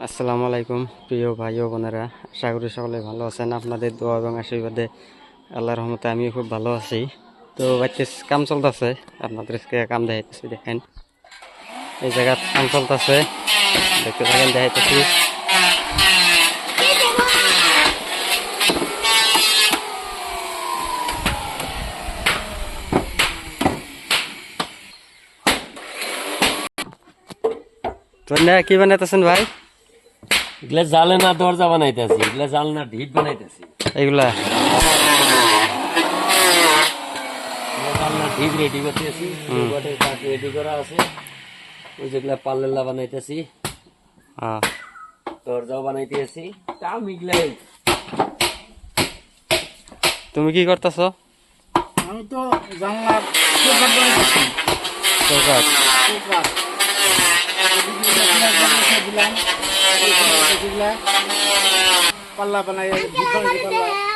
আসসালামু আলাইকুম প্রিয় ভাই ও বোনেরা, আশা করি সকলে ভালো আছেন। আপনাদের দোয়া এবং আশীর্বাদে আল্লাহর রহমতে আমিও খুব ভালো আছি। তো বাড়িতে কাম চলতেছে, আপনাদেরকে কাম দেখাইতেছি। দেখেন এই জায়গা কাম চলতেছে, দেখতে থাকেন, দেখাইতেছি। তো কি বানাইতেছেন ভাই? এগুলা জালেনা দরজা বানাইতেছি, এগুলা জালনা ঢিপ বানাইতেছি। এইগুলা জালনা ঢিপ রেডি করতেছি, কাঠ রেডি করা আছে। ওই যেগুলা পাল্লেলা বানাইতেছি, হ্যাঁ। দরজাও বানাইতেছি। কাম এগুলাই। তুমি কি করতেছ? আমি তো জানলার চৌকাঠ বানাইতেছি। চৌকাঠ? চৌকাঠ দিলাম, পাল্লা বানাই, পাল্লা